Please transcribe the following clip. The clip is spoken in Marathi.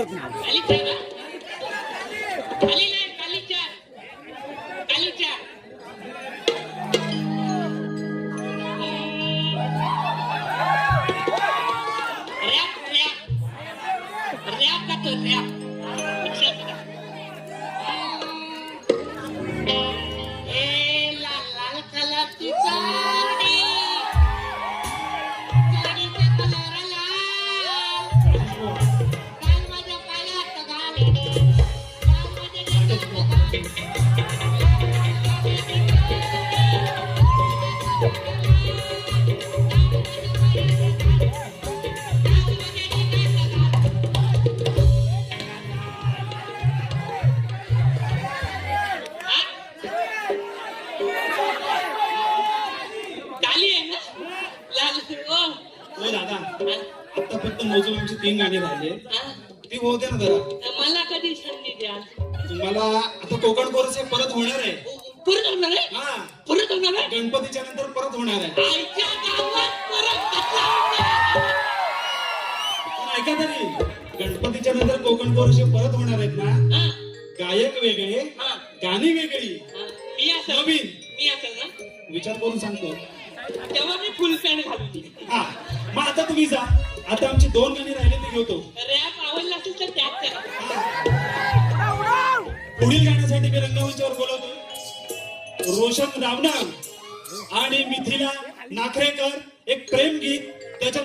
बोलत नाही. कालीचा ना? काली नाही, कालीचा. कालीचा. रॅप का तो रॅप? ए लाल लाल कलरची साडी, साडीचा कलर लाल, काल माझ्या पायात घालणे, काल माझ्या डोक्यात काली आहे ना? लाल हो दादा, आता फक्त मोजून आमची 3 गाणी राहिले. हा? ती होऊ द्या ना जरा. मला कधी संधी द्या? तुम्हाला आता कोकण कोरस परत होणार आहे. परत होणार आहे? हा, परत होणार आहे? गणपतीच्या नंतर परत होणार आहे. आईच्या गावात परत कसला होणार? पण ऐका तरी, गणपतीच्या नंतर कोकण कोरस परत होणार आहेत ना. हा? गायक वेगळे, हा? गाणी वेगळी, हा? मी असेल नवीन. मी असेल ना? विचार करून सांगतो. तेव्हा मी फुल पॅन्ट घालून हा, मग आता तुम्ही जा. आता आमची 2 गाणी राहिले ते घेतो. रॅप आवडला असेल तर त्यात करा. पुढील गाण्यासाठी मी रंगमंचावर बोलवतो रोशन रावणाग आणि मिथिला नाखरेकर. एक प्रेम गीत त्याच्या